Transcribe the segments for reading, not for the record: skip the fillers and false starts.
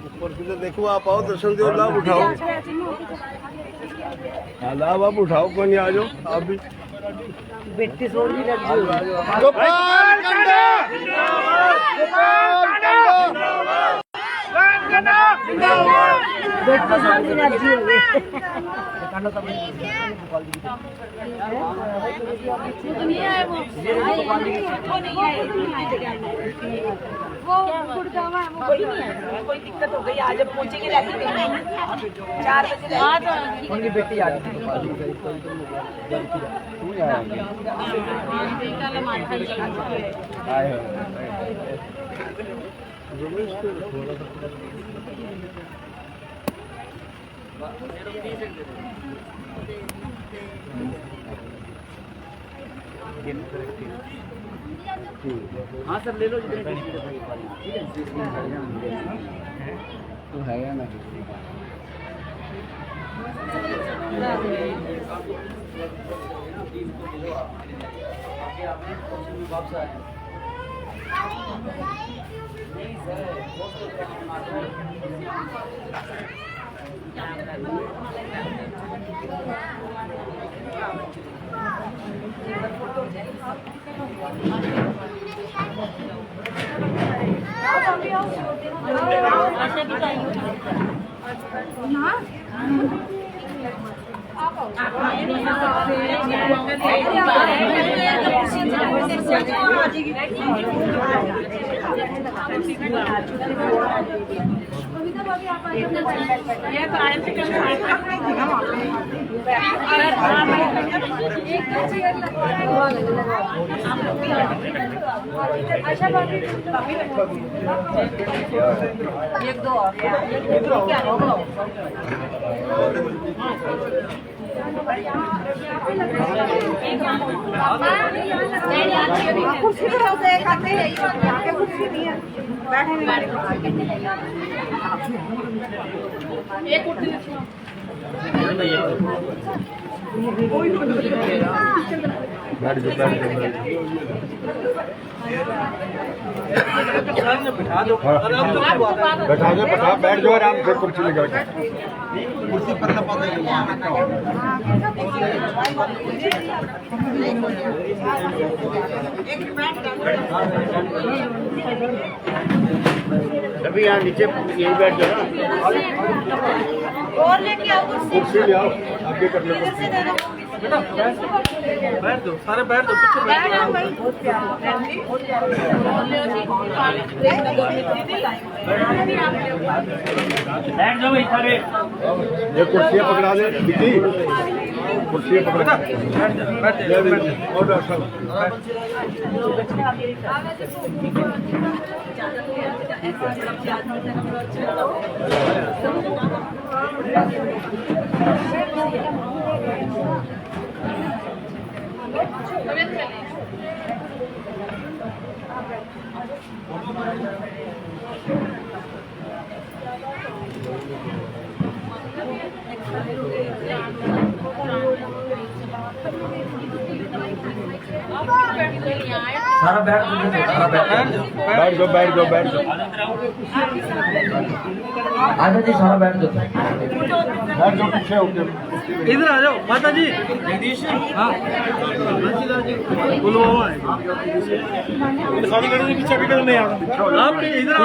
ऊपर से देखो आप आओ दर्शन दो लाभ उठाओ लाभ आप उठाओ कौन नहीं आ जाओ आप भी बेटी सोनी लगी गोपाल कंडा बेटी सोनी लगी वो गुड़गांव है, वो कोई दिक्कत हो गई आज पहुंचेगी रहती 4 बजे उनकी बेटी आ गई हाँ सर ले लो तो है ना एक दो और कुर्सी पर होते हैं खाते हैं यहाँ पे कुर्सी नहीं है बैठे एक कुर्सी बैठ जाओ बैठा दो बैठ जाओ आराम से कुर्सी लगा कुर्सी पर ना पाते अभी यहाँ नीचे यही बैठ जाओ और लेके आओ कुर्सी ले आओ आगे कर लो बैठ दो सारे बैठ दो पीछे बैठ जाओ भाई सारे ये कुर्सियाँ पकड़ा दे बिकी कुर्सियाँ पकड़ा बैठ और डॉक्टर सारा बैठ दो बैठ जाओ आजा जी सारा बैठ दो पीछे होके इधर आ जाओ माता जी जगदीश हाँ बोलो सारी गाड़ी के पीछे भी नहीं आना आप इधर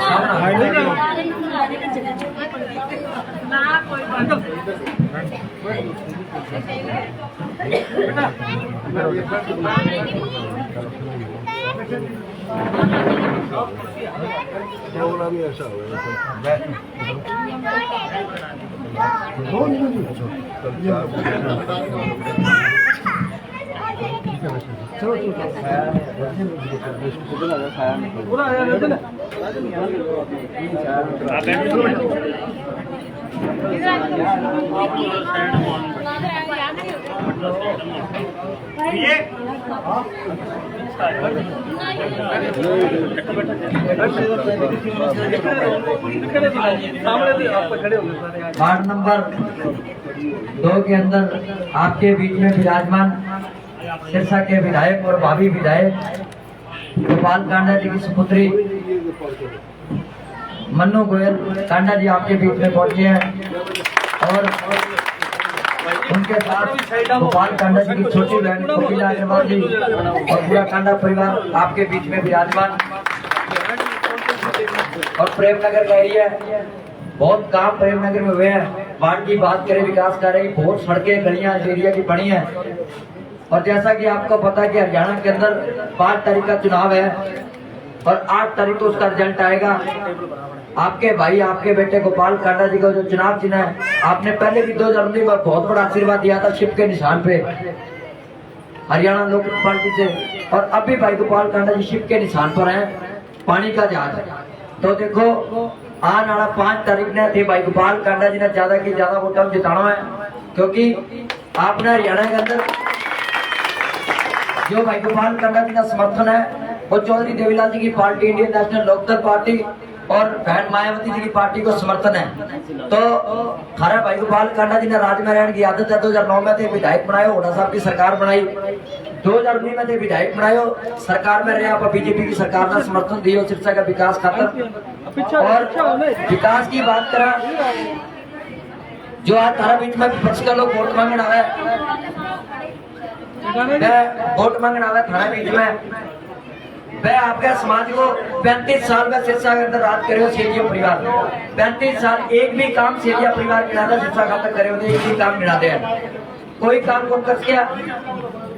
इधर ना कोई बात प्रोग्राम ही ऐसा हुआ चलो चलो वार्ड नंबर 2 के अंदर आपके बीच में विराजमान सिरसा के विधायक और भावी विधायक गोपाल कांडा जी की सुपुत्री मन्नू गोयल कांडा जी आपके बीच में पहुंचे हैं और उनके साथ गोपाल कांडा जी की छोटी बहन कोकिला अग्रवाल जी और पूरा कांडा परिवार आपके बीच में विराजमान। और प्रेमनगर का एरिया बहुत काम प्रेमनगर में हुए हैं। वार्ड की बात करें, विकास कर रही बहुत सड़कें गलियां इस एरिया की बनी है। और जैसा कि आपको पता है कि हरियाणा के अंदर 5 तारीख का चुनाव है और 8 तारीख को उसका रिजल्ट आएगा। आपके भाई आपके बेटे गोपाल कांडा जी का जो चुनाव चिन्ह है, आपने पहले भी 2019 में बहुत बड़ा आशीर्वाद दिया था शिप के निशान पे हरियाणा लोक पार्टी से, और अब भी भाई गोपाल कांडा जी शिप के निशान पर हैं, पानी का जहाज। तो देखो आने वाला 5 तारीख ने थे भाई गोपाल कांडा जी ने ज्यादा की ज्यादा वोट जिताना है, क्योंकि आपने हरियाणा के अंदर जो भाई गोपाल कांडा जी का समर्थन है वो चौधरी देवीलाल जी की party, Indian National Lokdal party और बहन मायावती जी की पार्टी को समर्थन है। तो हमारा भाई गोपाल कांडा जी ने राज में रहने की आदत है। 2009 में थे विधायक बनाए, हुड्डा साहब की सरकार बनाई, 2019 में थे विधायक बनाए, सरकार में रहे, आप बीजेपी की सरकार ने समर्थन दियो सिरसा का विकास खातर। और विकास की बात करा जो आज तारा बीच में विपक्ष का लोग वोट मांगने आवे, वोट मांगने आवे थाना बीच में, वह आपके समाज को 35 साल में सिरसा के अंदर राज करे हो सेठिया परिवार, 35 साल एक भी काम सेठिया परिवार गिना दे सिरसा खातर करे होते, एक भी काम गिना दे, कोई काम को कर किया।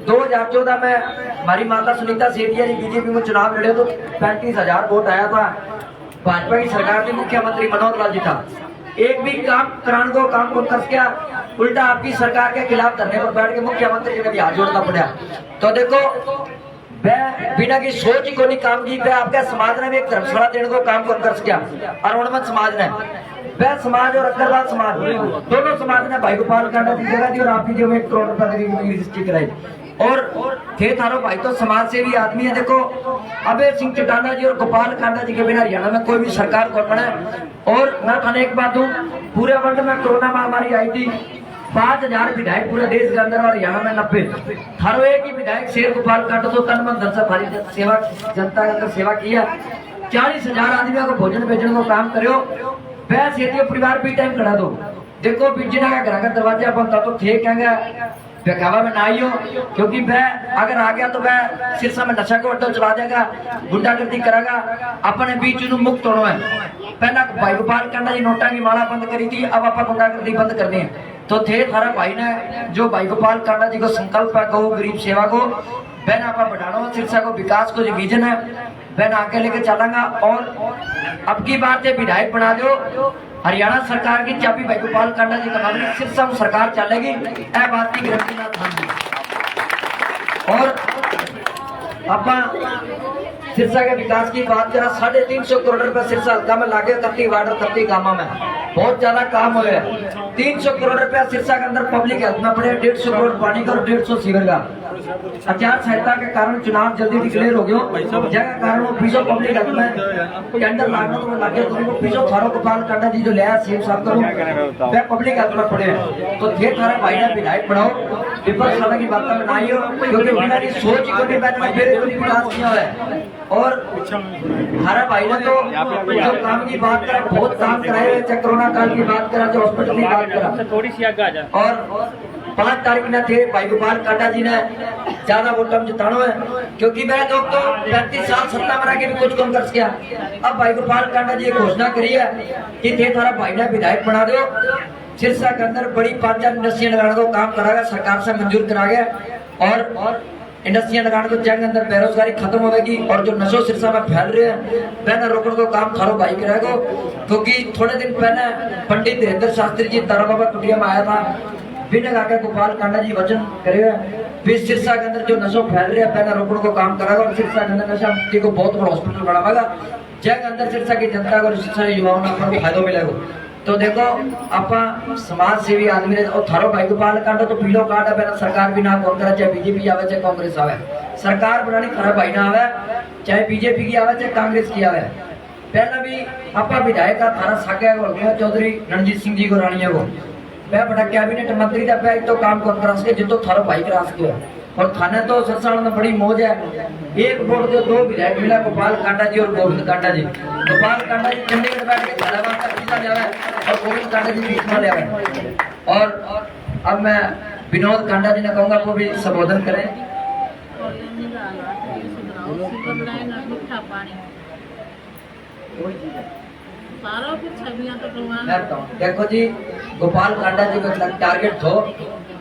2014 में हमारी माता सुनीता सेठिया जी बीजेपी में चुनाव लड़े तो 35,000 वोट आया था। भाजपा की सरकार में मुख्यमंत्री मनोहर लाल जी था, एक भी काम कराने को काम को कर किया, उल्टा आपकी सरकार के खिलाफ धरने पर बैठ के मुख्यमंत्री जी ने भी हाथ जोड़ना पड़ा। तो देखो वह बिना की सोच ही को नहीं काम की, वह आपके समाज ने भी एक धर्मशाला देने को काम को कर किया, अरुणमत समाज ने, वह समाज और अग्रवाल समाज दोनों समाज ने भाई गोपाल कांडा जी जगह दी और आपकी जो 1 करोड़ रुपए की रजिस्ट्री कराई। और थे थारो भाई तो समाज सेवी आदमी है। देखो अभय सिंह चौटाला जी और गोपाल कांडा जी के बिना हरियाणा में कोई भी सरकार को बने। और मैं थाने एक बात दूं, पूरे वर्ल्ड में कोरोना महामारी आई थी, 5,000 विधायक पूरे देश के अंदर और हरियाणा में 90, थारो एक ही विधायक शेर गोपाल कांडा तो तन मन धन से भारी सेवा जनता के अंदर सेवा किया, 40,000 आदमियों को भोजन भेजने को काम करो, वह सेठिया परिवार भी टाइम करा दो। देखो बिजना का घर का दरवाजा बनता तो थे कहेंगे बेकावा में ना आई हो, क्योंकि वह अगर आ गया तो वह सिरसा में नशा को अड्डा चला जाएगा, गुंडागर्दी करेगा, अपने बीच मुक्त होना है। पहला भाई गोपाल कांडा जी नोटा की माला बंद करी थी, अब आप गुंडागर्दी बंद कर दी। तो थे थारा भाई ने जो भाई गोपाल कांडा जी को संकल्प है गौ गरीब सेवा को बहन आप बढ़ाना, सिरसा को विकास को जो विजन है बहन आगे लेके चलांगा। और अब की बात है विधायक बना दो, हरियाणा सरकार की चाबी भाई गोपाल कांडा जी का नाम सिरसा में सरकार चलेगी, ए बात की गारंटी ना थाम। और आप सिरसा के विकास की बात करा, 350 करोड़ रुपए सिरसा हल्का में लागे, 31 वार्ड और 31 गांव में बहुत ज्यादा काम हुए। 300 करोड़ रुपया सिरसा के अंदर पब्लिक हेल्थ में पड़े, 150 करोड़ पानी का और 150 सीवर का। आचार संहिता के कारण चुनाव जल्दी डिक्लेयर हो गया, जगह कारण वो पीछे पब्लिक हेल्थ में टेंडर लागना तो लगे, तो पीछे थारो गोपाल कांडा जी जो लिया सीएम साहब करो वह पब्लिक हेल्थ में पड़े। तो थे थारा भाई ने विधायक बनाओ, विपक्ष वाला की बात में ना ही हो, क्योंकि उन्होंने सोच को नहीं बैठना फिर विकास किया है। और हमारा भाई ने तो जो काम की बात करा बहुत काम कराए, चाहे कोरोना काल की बात करा, जो हॉस्पिटल की बात करा, थोड़ी सी आगे आ जा। और 5 तारीख ने थे भाई गोपाल कांडा जी ने ज्यादा वोट हम जिताना है, क्योंकि वह लोग तो 35 साल सत्ता में रह के भी कुछ कम कर गया। अब भाई गोपाल कांडा जी घोषणा करी है कि थे थारा भाई ने विधायक बना दो, सिरसा के अंदर बड़ी 5 इंडस्ट्रियां लगाने को काम करागा, सरकार से मंजूर करा गया। और इंडस्ट्रियां लगाने को जंग अंदर बेरोजगारी खत्म होगी, और जो नशो सिरसा में फैल रहे हैं वह रोकने को काम थारो भाई करेगा। क्योंकि थोड़े दिन पहले पंडित धीरेन्द्र शास्त्री जी तारा बाबा कुटिया में आया था, बिना आके गोपाल कांडा जी वचन करे फिर सिरसा के अंदर जो नशो फैल रहा है पहले रोकने को काम करेगा, और सिरसा के अंदर नशा मुक्ति को बहुत बड़ा हॉस्पिटल बनाएगा, जंग अंदर सिरसा की जनता को, सिरसा युवाओं को फायदा मिलेगा। तो देखो आप समाज सेवी आदमी ने और थारो भाई गोपाल कांडा तो पीलो कार्ड है पहले सरकार भी ना कौन करे चाहे बीजेपी आवे चाहे कांग्रेस आवे सरकार बनानी थारा भाई ना आवे चाहे बीजेपी की आवे चाहे कांग्रेस की आवे पहला भी आपा विधायक थारा साके हो गया चौधरी रणजीत सिंह जी को रानी है वो मैं बड़ा कैबिनेट मंत्री का पे तो काम कर रहा है जितो थारो भाई क्रास के और थाने तो सरसाण में बड़ी मौज है एक वोट जो 2 विधायक मिला गोपाल कांडा जी और गोविंद कांडा जी गोपाल कांडा जी चंडीगढ़ बैठ के झालावाड़ का सीधा जावे और गोविंद कांडा जी बीच में जावे और अब मैं विनोद कांडा जी ने कहूंगा वो भी संबोधन करें। देखो जी गोपाल कांडा जी का टारगेट था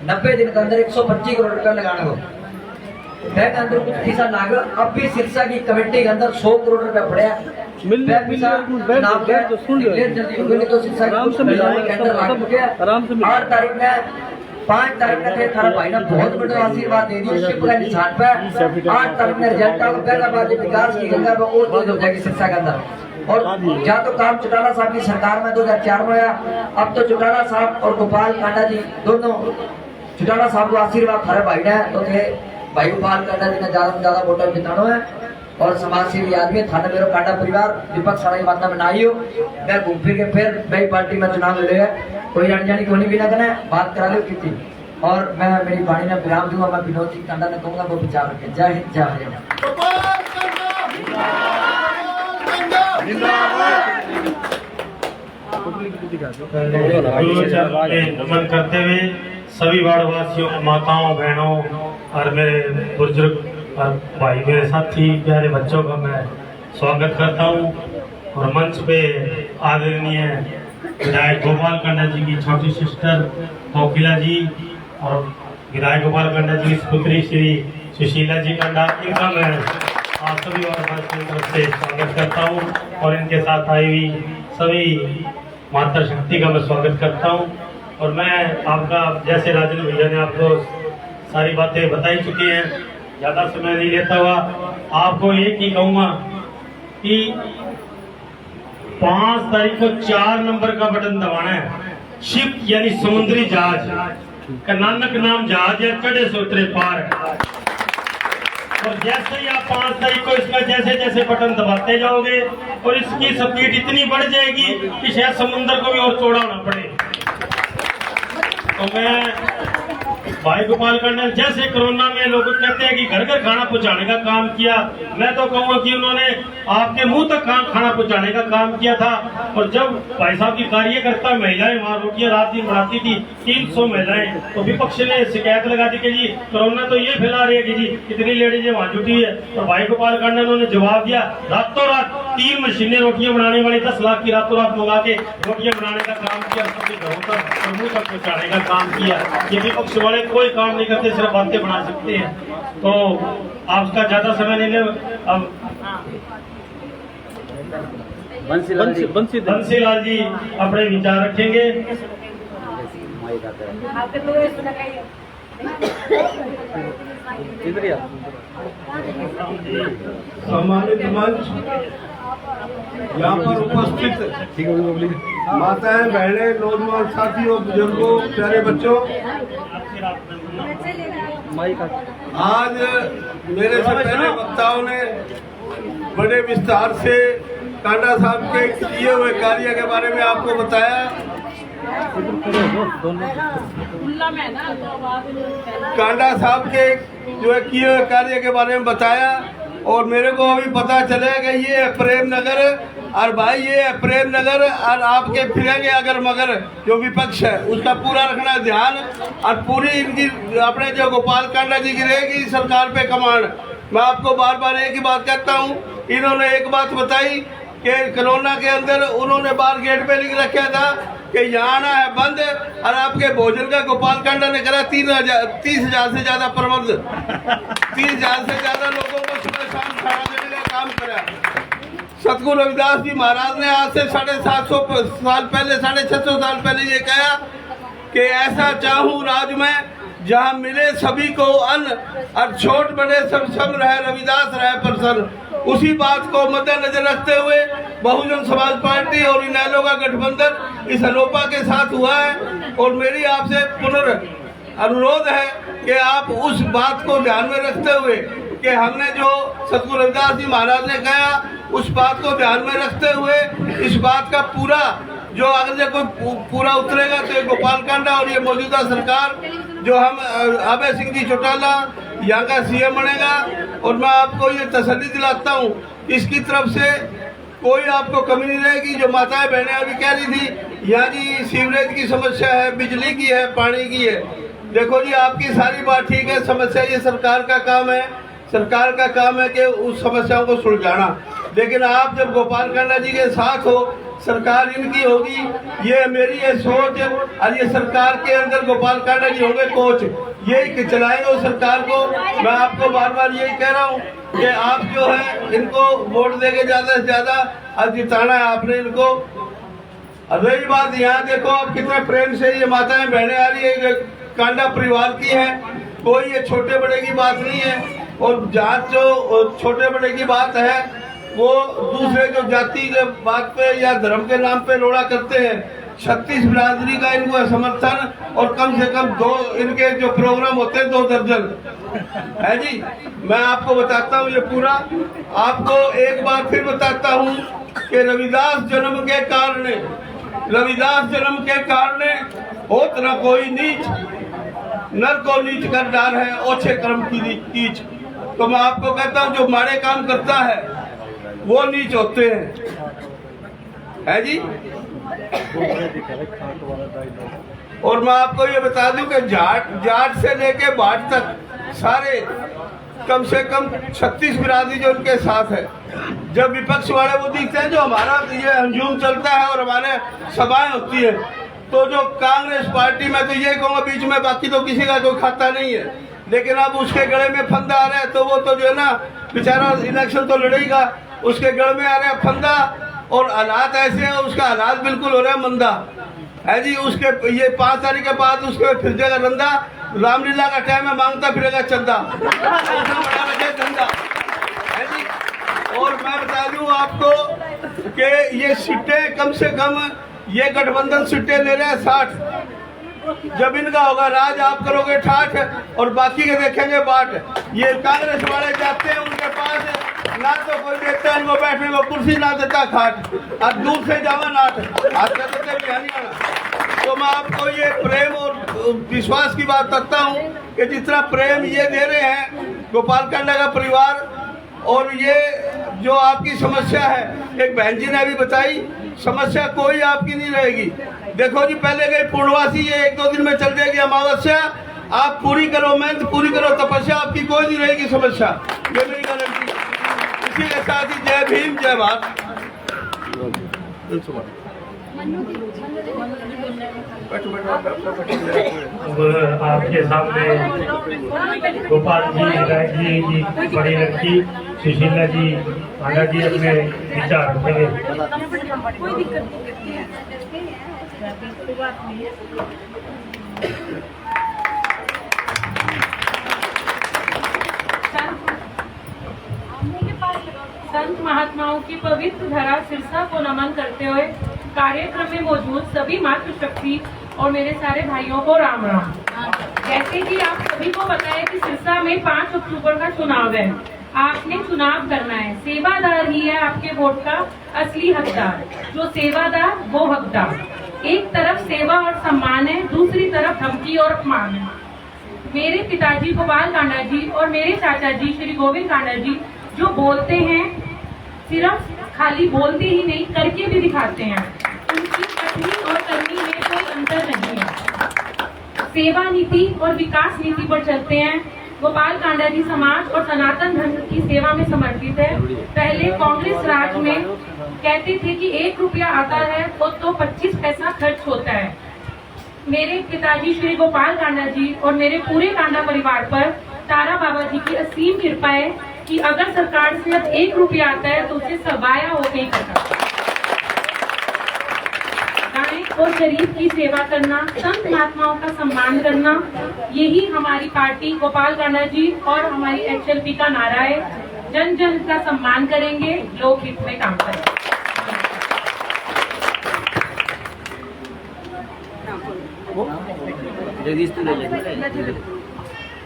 90 दिन के अंदर 125 करोड़ रुपया लगाने को बैंक अंदर कुछ पैसा लाग अब भी सिरसा की कमेटी के अंदर 100 करोड़ रुपया पड़ा तो 8 तारीख में 5 तारीख में थारा भाई ने बहुत बड़ा आशीर्वाद दे दिया शिव का निशान पे 8 तारीख में रिजल्ट आएगा पहला बार विकास की गंगा में और तेज हो जाएगी सिरसा के अंदर और जहाँ तो काम चौटाला साहब की सरकार में 2004 में आया अब तो चौटाला साहब और गोपाल कांडा जी दोनों चौटाला साहब को आशीर्वाद थारे भाई ने तो थे भाई गोपाल कांडा जी ने ज्यादा से ज्यादा वोटर जितानो है और समाज सेवी आदमी थाने मेरो कांडा परिवार विपक्ष सारा बात में ना आइयो मैं घूम फिर के फिर नई पार्टी में चुनाव लड़े कोई अनजानी कोई भी ना करना बात करा लो की और मैं मेरी वाणी में विराम दूंगा मैं विनोद जी कांडा ने कहूंगा वो विचार रखें। जय हिंद जय हरियाणा। नमन करते हुए सभी वार्डवासियों माताओं बहनों और मेरे बुजुर्ग और भाई मेरे साथी प्यारे बच्चों का मैं स्वागत करता हूं और मंच पे आदरणीय विधायक गोपाल कांडा जी की छोटी सिस्टर कोकिला जी और विधायक गोपाल कांडा जी की पुत्री श्री सुशीला जी कांडा इनका मैं आप सभी वार्डवासियों की तरफ से स्वागत करता हूं और इनके साथ आई हुई सभी माता शक्ति का मैं स्वागत करता हूं और मैं आपका जैसे राजन भैया ने आपको सारी बातें बताई चुकी हैं ज़्यादा समय नहीं लेता हुआ आपको एक ही कहूँगा कि 5 तारीख को 4 नंबर का बटन दबाना है। शिप यानी समुद्री जहाज का नानक नाम जहाज है चढ़े से उतरे पार और जैसे ही आप 5 तारीख को इसका जैसे जैसे बटन दबाते जाओगे और इसकी स्पीड इतनी बढ़ जाएगी कि शायद समुद्र को भी और चौड़ा होना पड़े। तो मैं भाई गोपाल कांडा जैसे कोरोना में लोग कहते हैं कि घर घर खाना पहुंचाने का काम किया मैं तो कहूँगा कि उन्होंने आपके मुंह तक खाना पहुंचाने का काम किया था और जब भाई साहब की कार्यकर्ता महिलाएं वहाँ रोटियां रात दिन बनाती थी 300 महिलाएं तो विपक्ष ने शिकायत लगा दी कि जी कोरोना तो ये फैला रही है कि जी इतनी लेडीजें वहाँ जुटी है और भाई गोपाल कांडा उन्होंने जवाब दिया रातों रात 3 मशीनें रोटियां बनाने वाली 10 लाख की रातों रात मंगा के रोटियां बनाने का काम किया सबके घरों तक और मुंह तक पहुँचाने का काम किया। ये विपक्ष वाले कोई काम नहीं करते सिर्फ बातें बना सकते हैं। तो आपका ज्यादा समय नहीं ले अब बंसीलाल जी अपने विचार रखेंगे। सम्मानित मंच यहाँ पर उपस्थित माताएं बहनें नौजवान साथियों बुजुर्गों प्यारे बच्चों आज मेरे से पहले वक्ताओं ने बड़े विस्तार से कांडा साहब के किए हुए कार्य के बारे में आपको बताया। कांडा साहब के जो है किए हुए कार्य के बारे में बताया और मेरे को अभी पता चला कि ये प्रेम नगर और भाई ये प्रेम नगर और आपके फिरेंगे अगर मगर जो विपक्ष है उसका पूरा रखना ध्यान और पूरी इनकी अपने जो गोपाल कांडा जी की रहेगी सरकार पे कमांड। मैं आपको बार बार एक ही बात कहता हूँ इन्होंने एक बात बताई कि कोरोना के अंदर उन्होंने बाहर गेट पे लिख रखा था कि यहाँ आना है बंद और आपके भोजन का गोपाल कांडा ने करा 30,000 से ज्यादा प्रबंध 30,000 से ज्यादा लोगों को सुबह शाम खाना देने का काम करा। सतगुरु रविदास जी महाराज ने आज से 750 साल पहले 650 साल पहले ये कहा कि ऐसा चाहूँ राज में जहाँ मिले सभी को अन्न और छोट बड़े सब रहे रविदास रहे प्रसन्न। उसी बात को मद्देनजर रखते हुए बहुजन समाज पार्टी और इनेलो का गठबंधन इस अलोपा के साथ हुआ है। और मेरी आपसे अनुरोध है कि आप उस बात को ध्यान में रखते हुए कि हमने जो सतगुरु रविदास जी महाराज ने कहा, उस बात को ध्यान में रखते हुए इस बात का पूरा जो अगर कोई पूरा उतरेगा तो ये गोपाल कांडा और ये मौजूदा सरकार जो हम अभय सिंह जी चौटाला यहाँ का सीएम बनेगा। और मैं आपको ये तसल्ली दिलाता हूँ, इसकी तरफ से कोई आपको कमी नहीं रहेगी। जो माताएं बहनें अभी कह रही थी यहाँ जी सीवरेज की समस्या है, बिजली की है, पानी की है, देखो जी आपकी सारी बात ठीक है, समस्या ये सरकार का काम है, सरकार का काम है कि उस समस्याओं को सुलझाना। लेकिन आप जब गोपाल कांडा जी के साथ हो, सरकार इनकी होगी, ये मेरी ये सोच। और ये सरकार के अंदर गोपाल कांडा जी होंगे कोच, ये चलाएंगे उस सरकार को। मैं आपको बार बार यही कह रहा हूँ कि आप जो है इनको वोट देके ज्यादा से ज्यादा आज जिताना है आपने इनको। अब रही बात यहाँ देखो आप कितने प्रेम से ये माताएं बहनें आ रही है, कांडा परिवार की है, कोई ये छोटे बड़े की बात नहीं है। और जहाँ जो छोटे बड़े की बात है वो दूसरे जो जाति के बात पे या धर्म के नाम पे लोड़ा करते हैं। 36 बिरादरी का इनको समर्थन और कम से कम 2 इनके जो प्रोग्राम होते हैं 2 दर्जन है जी। मैं आपको बताता हूँ ये पूरा, आपको एक बार फिर बताता हूँ कि रविदास जन्म के कारण होत न कोई नीच, नर को नीच कर डार है ओछे कर्म की नीच। तो मैं आपको कहता हूँ जो माड़े काम करता है वो नीच होते हैं, है जी। और मैं आपको ये बता दूं कि जाट से लेके भाट तक सारे कम से कम 36 बिरादरी जो उनके साथ है। जब विपक्ष वाले वो दिखते हैं जो हमारा ये हंजूम चलता है और हमारे सभाएं होती है, तो जो कांग्रेस पार्टी में तो ये कहूँगा बीच में बाकी तो किसी का कोई खाता नहीं है, लेकिन अब उसके गले में फंदा आ रहा है तो वो तो जो है ना बेचारा इलेक्शन तो लड़ेगा, उसके गले में आ रहा है फंदा। और हालात ऐसे हैं, उसका हालात बिल्कुल हो रहा है मंदा, है जी। उसके ये 5 तारीख के बाद उसके फिर जाएगा रंदा, रामलीला का टाइम है, मांगता फिरेगा चंदा, धंधा, है जी। और मैं बता दूं आपको कि ये सीटें कम से कम ये गठबंधन सीटें ले रहे हैं 60। जब इनका होगा राज आप करोगे 60 और बाकी के देखेंगे बाट। ये कांग्रेस वाले जाते हैं उनके पास, ना तो कोई देता है इनको बैठने को कुर्सी, ना देता खाट, और दूर से जावा नाट आज कर देते बिहानी। तो मैं आपको ये प्रेम और विश्वास की बात करता हूँ कि जितना प्रेम ये दे रहे हैं गोपाल कांडा का परिवार, और ये जो आपकी समस्या है एक बहन जी ने अभी बताई, समस्या कोई आपकी नहीं रहेगी। देखो जी पहले गई पूर्णवासी, ये 1-2 दिन में चल जाएगी अमावस्या, आप पूरी करो, मेहनत पूरी करो, तपस्या, आपकी कोई नहीं रहेगी समस्या, ये मेरी गारंटी। इसी के साथ ही जय भीम जय भारत। अब आपके सामने गोपाल जी राय जी की बड़ी लड़की सुशीला जी कांडा जी अपने विचार रखेंगे। संत महात्माओं की पवित्र धरा सिरसा को नमन करते हुए कार्यक्रम में मौजूद सभी मातृशक्ति और मेरे सारे भाइयों को राम राम। जैसे कि आप सभी को पता है कि सिरसा में 5 अक्टूबर का चुनाव है, आपने चुनाव करना है। सेवादार ही है आपके वोट का असली हकदार, जो सेवादार वो हकदार। एक तरफ सेवा और सम्मान है, दूसरी तरफ धमकी और अपमान है। मेरे पिताजी गोपाल कांडा जी और मेरे चाचा जी श्री गोविंद कांडा जी जो बोलते हैं, सिर्फ खाली बोलते ही नहीं करके भी दिखाते हैं। उनकी कथनी और करनी में कोई अंतर नहीं है। सेवा नीति और विकास नीति पर चलते हैं। गोपाल कांडा जी समाज और सनातन धर्म की सेवा में समर्पित है। पहले कांग्रेस राज में कहते थे कि 1 रुपया आता है तो 25 पैसा खर्च होता है। मेरे पिताजी श्री गोपाल कांडा जी और मेरे पूरे कांडा परिवार पर तारा बाबा जी की असीम कृपा है कि अगर सरकार से अब 1 रुपया आता है तो उसे सवाया होकर ही करता। गाय और गरीब की सेवा करना, संत महात्माओं का सम्मान करना, यही हमारी पार्टी गोपाल कांडा जी और हमारी HLP का नारा है। जन जन का सम्मान करेंगे, लोकहित में काम करेंगे। जगदीश तो ले लेंगे।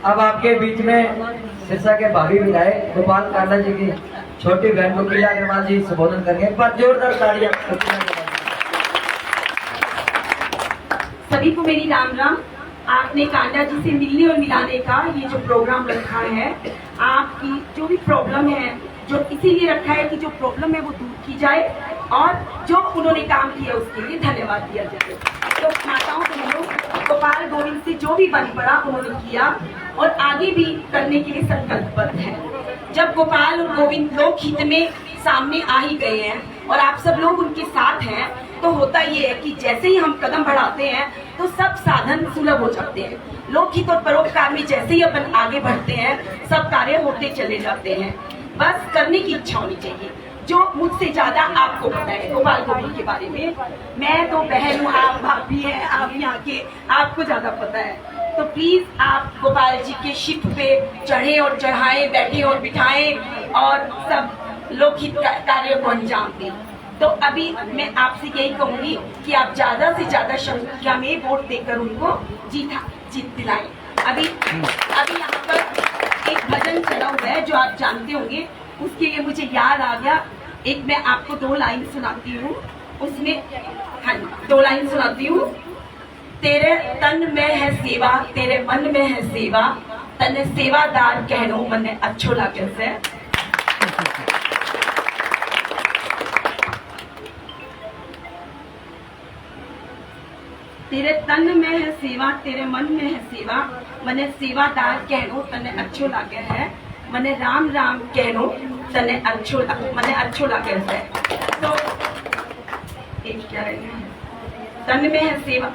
अब आपके बीच में सिरसा के भावी विधायक गोपाल कांडा जी की छोटी बहन कोकिला अग्रवाल जी संबोधन करेंगे। एक बार जोरदार तालियां। सभी को मेरी राम राम। आपने कांडा जी से मिलने और मिलाने का ये जो प्रोग्राम रखा है, आपकी जो भी प्रॉब्लम है, जो इसीलिए रखा है कि जो प्रॉब्लम है वो दूर की जाए और जो उन्होंने काम किया उसके लिए धन्यवाद दिया जाए। तो माताओं बहनों, गोपाल गोविंद से जो भी बन पड़ा उन्होंने किया और आगे भी करने के लिए संकल्पबद्ध है। जब गोपाल और गोविंद लोकहित में सामने आ ही गए हैं और आप सब लोग उनके साथ हैं, तो होता ये है कि जैसे ही हम कदम बढ़ाते हैं तो सब साधन सुलभ हो जाते हैं। लोकहित और परोपकार में जैसे ही अपन आगे बढ़ते हैं, सब कार्य होते चले जाते हैं। बस करने की इच्छा होनी चाहिए। जो मुझसे ज्यादा आपको पता है गोपाल गोविंद के बारे में, मैं तो बहन हूँ, आप भाभी हैं, आप यहाँ के, आपको ज्यादा पता है। तो प्लीज आप गोपाल जी के शिप पे चढ़े और चढ़ाएं, बैठे और बिठाएं और सब लोकहित कार्यों को अंजाम दें। तो अभी मैं आपसे यही कहूंगी कि आप ज्यादा से ज्यादा संख्या में वोट देकर उनको जीत दिलाएं। अभी यहाँ पर एक भजन चला हुआ है जो आप जानते होंगे, उसके लिए मुझे याद आ गया। एक मैं आपको 2 लाइन सुनाती हूँ, उसमें हाँ 2 लाइन सुनाती हूँ। तेरे तन में है सेवा, तेरे मन में है सेवा, तने सेवादार कहनो मने अच्छो लागे से। तेरे तन में है सेवा, तेरे मन में है सेवा, मने सेवादार कहनो तने अच्छो लागे है, मने राम राम कहनो तने मने अच्छो लागे है। तो एक क्या है, तन में है सेवा,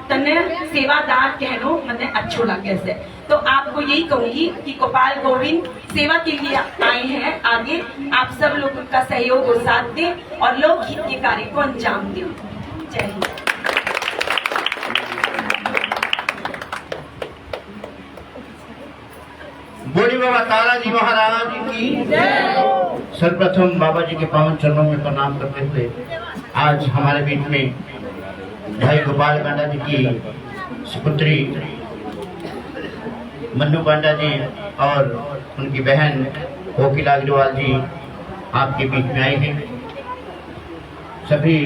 तने सेवादार कहनो मने अच्छो लागे से। तो आपको यही कहूंगी कि गोपाल गोविंद सेवा के लिए आए हैं आगे, आप सब लोग उनका सहयोग और साथ दें और लोकहित के कार्य को अंजाम दें। जय हिंद। बोली बाबा ताराजी महाराज की सर्वप्रथम बाबा जी के पावन चरणों में प्रणाम करते हुए आज हमारे बीच में भाई गोपाल कांडा जी की सुपुत्री मन्नू कांडा जी और उनकी बहन कोकिला अग्रवाल जी आपके बीच में आई हैं। सभी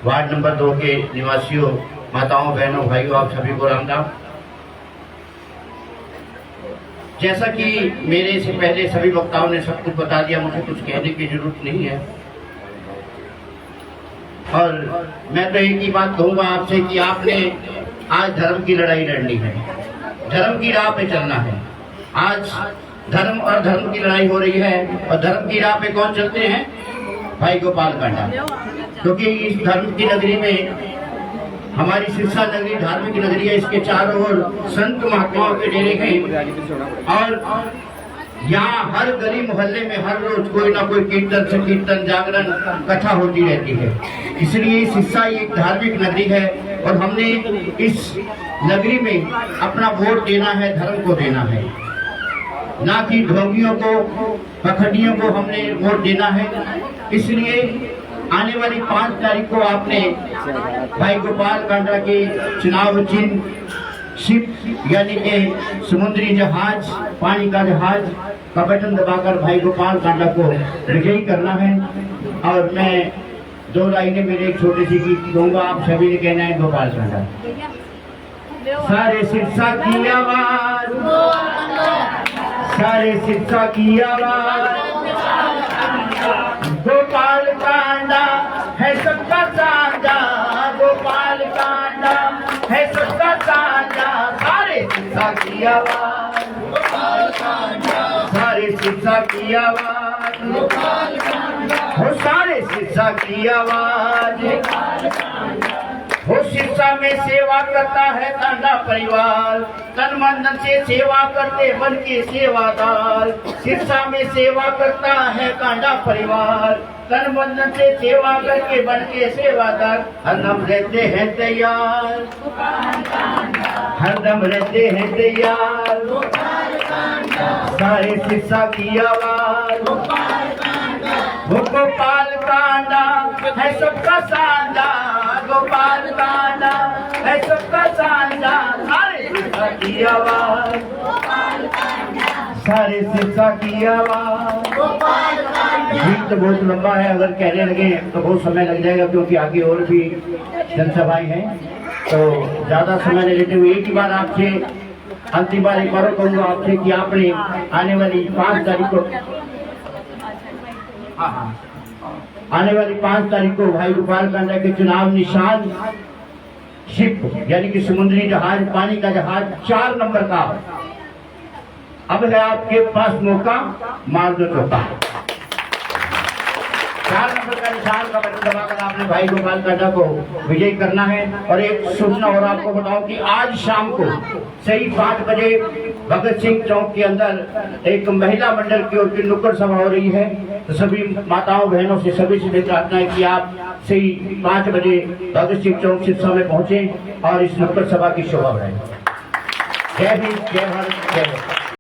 वार्ड नंबर 2 के निवासियों, माताओं, बहनों, भाइयों, आप सभी को राम राम। जैसा कि मेरे से पहले सभी वक्ताओं ने सब कुछ बता दिया, मुझे कुछ कहने की जरूरत नहीं है। और मैं तो एक ही बात कहूंगा आपसे कि आपने आज धर्म की लड़ाई लड़नी है, धर्म की राह पे चलना है। आज धर्म और धर्म की लड़ाई हो रही है और धर्म की राह पे कौन चलते हैं? भाई गोपाल कांडा। क्योंकि इस धर्म की नगरी में, हमारी सिरसा नगरी धार्मिक नगरी है, इसके चारों ओर संत महात्माओं के डेरे हैं और यहाँ हर गली मोहल्ले में हर रोज कोई ना कोई कीर्तन से कीर्तन, जागरण, कथा होती रहती है। इसलिए सिरसा एक धार्मिक नगरी है और हमने इस नगरी में अपना वोट देना है, धर्म को देना है, ना कि ढोंगियों को, पखड़ियों को हमने वोट देना है। इसलिए आने वाली 5 तारीख को आपने भाई गोपाल कांडा के चुनाव चिन्ह शिप यानी कि समुद्री जहाज, पानी का जहाज का बटन दबाकर भाई गोपाल कांडा को विजयी करना है। और मैं 2 लाइनें मेरे एक छोटी सी गीत दूंगा, आप सभी ने कहना है गोपाल कांडा। सारे सिरसा की आवाज, सारे सिरसा की आवाज, गोपाल कांडा है सबका साझा, गोपाल कांडा है सबका साझा। सारे सिरसा की आवाज, गोपाल कांडा, सारे सिरसा की आवाज, गोपाल कांडा, हो सारे सिरसा की आवाज, गोपाल कांडा। हो सिरसा में सेवा करता है कांडा परिवार, तन मन धन से सेवा करते बन के सेवादार। सिरसा में सेवा करता है कांडा परिवार, तन मन धन से सेवा करके बन के सेवादार। हरदम रहते हैं तैयार, हरदम रहते हैं तैयार, सारे सिरसा की आवाज गोपाल कांडा है सबका सांडा, गोपाल कांडा है सबका सांडा, सारे सिरसा की आवाज, सारे सिरसा की आवाज। गीत तो बहुत लंबा है, अगर कहने लगे तो बहुत समय लग जाएगा, क्योंकि आगे और भी जनसभाएं हैं, तो ज्यादा समय नहीं लेते हुए एक ही बार आपसे अंतिम बार एक बार कहूँगा आपसे कि आपने आने वाली 5 तारीख को आने वाली 5 तारीख को भाई गोपाल कांडा के चुनाव निशान शिप यानी कि समुद्री जहाज, पानी का जहाज 4 नंबर का, अब है आपके पास मौका, मार दो चौका। 4 नंबर का निशान का बटन दबाकर आपने भाई गोपाल कांडा को विजयी करना है। और एक सूचना और आपको बताऊं कि आज शाम को सही 5 बजे भगत सिंह चौक के अंदर एक महिला मंडल की ओर की नुक्कड़ सभा हो रही है, तो सभी माताओं बहनों से सभी से मेरी प्रार्थना है कि आप सही 5 बजे भगत सिंह चौक सिरसा में पहुंचे और इस नुक्कड़ सभा की शोभा बढ़ाएं। जय हिंद, जय भारत, जय भारत।